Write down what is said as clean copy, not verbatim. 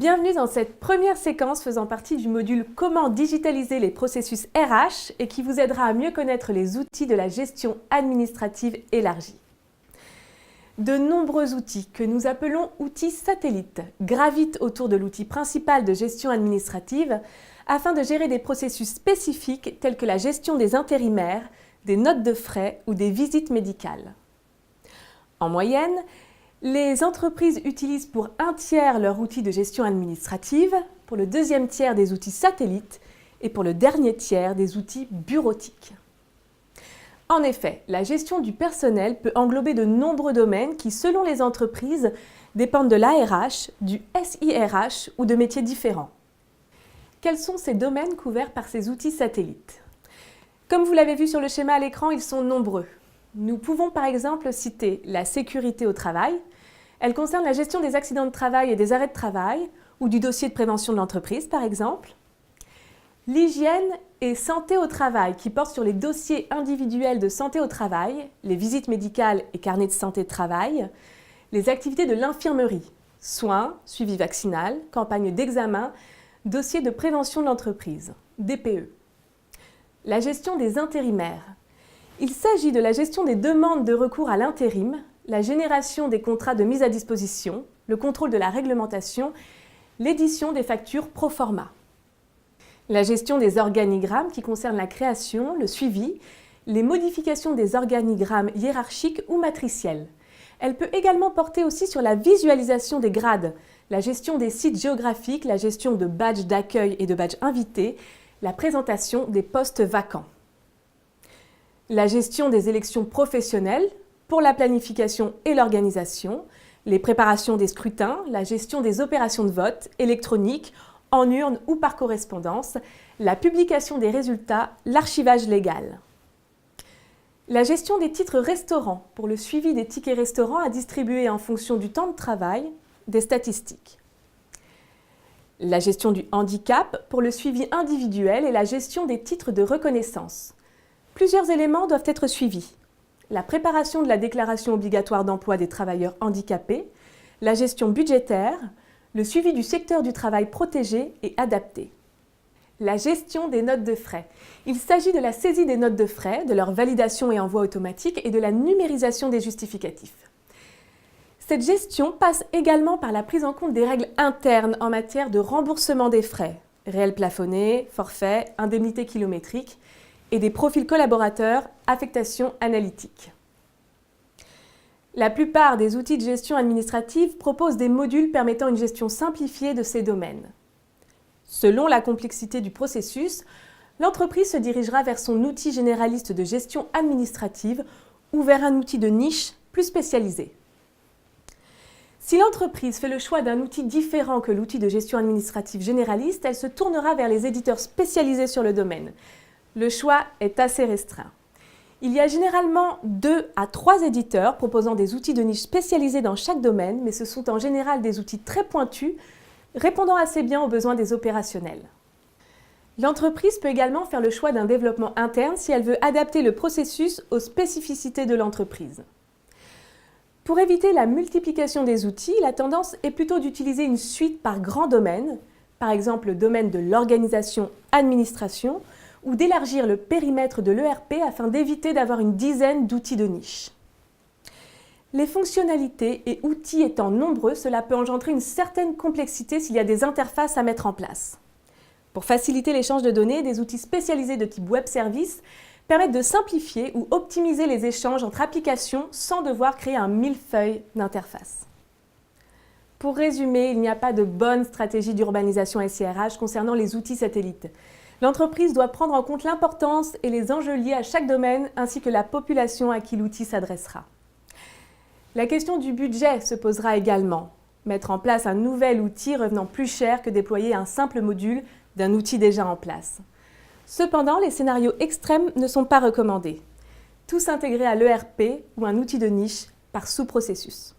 Bienvenue dans cette première séquence faisant partie du module « Comment digitaliser les processus RH » et qui vous aidera à mieux connaître les outils de la gestion administrative élargie. De nombreux outils, que nous appelons outils satellites, gravitent autour de l'outil principal de gestion administrative afin de gérer des processus spécifiques tels que la gestion des intérimaires, des notes de frais ou des visites médicales. En moyenne, les entreprises utilisent pour un tiers leur outil de gestion administrative, pour le deuxième tiers des outils satellites et pour le dernier tiers des outils bureautiques. En effet, la gestion du personnel peut englober de nombreux domaines qui, selon les entreprises, dépendent de l'ARH, du SIRH ou de métiers différents. Quels sont ces domaines couverts par ces outils satellites? Comme vous l'avez vu sur le schéma à l'écran, ils sont nombreux. Nous pouvons par exemple citer la sécurité au travail. Elle concerne la gestion des accidents de travail et des arrêts de travail, ou du dossier de prévention de l'entreprise par exemple. L'hygiène et santé au travail, qui porte sur les dossiers individuels de santé au travail, les visites médicales et carnets de santé de travail, les activités de l'infirmerie, soins, suivi vaccinal, campagne d'examen, dossier de prévention de l'entreprise, DPE. La gestion des intérimaires. Il s'agit de la gestion des demandes de recours à l'intérim, la génération des contrats de mise à disposition, le contrôle de la réglementation, l'édition des factures pro forma. La gestion des organigrammes qui concerne la création, le suivi, les modifications des organigrammes hiérarchiques ou matriciels. Elle peut également porter aussi sur la visualisation des grades, la gestion des sites géographiques, la gestion de badges d'accueil et de badges invités, la présentation des postes vacants. La gestion des élections professionnelles pour la planification et l'organisation, les préparations des scrutins, la gestion des opérations de vote électroniques, en urne ou par correspondance, la publication des résultats, l'archivage légal. La gestion des titres restaurants pour le suivi des tickets restaurants à distribuer en fonction du temps de travail, des statistiques. La gestion du handicap pour le suivi individuel et la gestion des titres de reconnaissance. Plusieurs éléments doivent être suivis. La préparation de la déclaration obligatoire d'emploi des travailleurs handicapés, la gestion budgétaire, le suivi du secteur du travail protégé et adapté. La gestion des notes de frais. Il s'agit de la saisie des notes de frais, de leur validation et envoi automatique et de la numérisation des justificatifs. Cette gestion passe également par la prise en compte des règles internes en matière de remboursement des frais, réel plafonné, forfait, indemnité kilométrique, et des profils collaborateurs, affectation analytique. La plupart des outils de gestion administrative proposent des modules permettant une gestion simplifiée de ces domaines. Selon la complexité du processus, l'entreprise se dirigera vers son outil généraliste de gestion administrative ou vers un outil de niche plus spécialisé. Si l'entreprise fait le choix d'un outil différent que l'outil de gestion administrative généraliste, elle se tournera vers les éditeurs spécialisés sur le domaine. Le choix est assez restreint. Il y a généralement 2 à 3 éditeurs proposant des outils de niche spécialisés dans chaque domaine, mais ce sont en général des outils très pointus, répondant assez bien aux besoins des opérationnels. L'entreprise peut également faire le choix d'un développement interne si elle veut adapter le processus aux spécificités de l'entreprise. Pour éviter la multiplication des outils, la tendance est plutôt d'utiliser une suite par grand domaine, par exemple le domaine de l'organisation-administration, ou d'élargir le périmètre de l'ERP afin d'éviter d'avoir une dizaine d'outils de niche. Les fonctionnalités et outils étant nombreux, cela peut engendrer une certaine complexité s'il y a des interfaces à mettre en place. Pour faciliter l'échange de données, des outils spécialisés de type web service permettent de simplifier ou optimiser les échanges entre applications sans devoir créer un millefeuille d'interface. Pour résumer, il n'y a pas de bonne stratégie d'urbanisation SIRH concernant les outils satellites. L'entreprise doit prendre en compte l'importance et les enjeux liés à chaque domaine ainsi que la population à qui l'outil s'adressera. La question du budget se posera également. Mettre en place un nouvel outil revenant plus cher que déployer un simple module d'un outil déjà en place. Cependant, les scénarios extrêmes ne sont pas recommandés. Tous intégrer à l'ERP ou un outil de niche par sous-processus.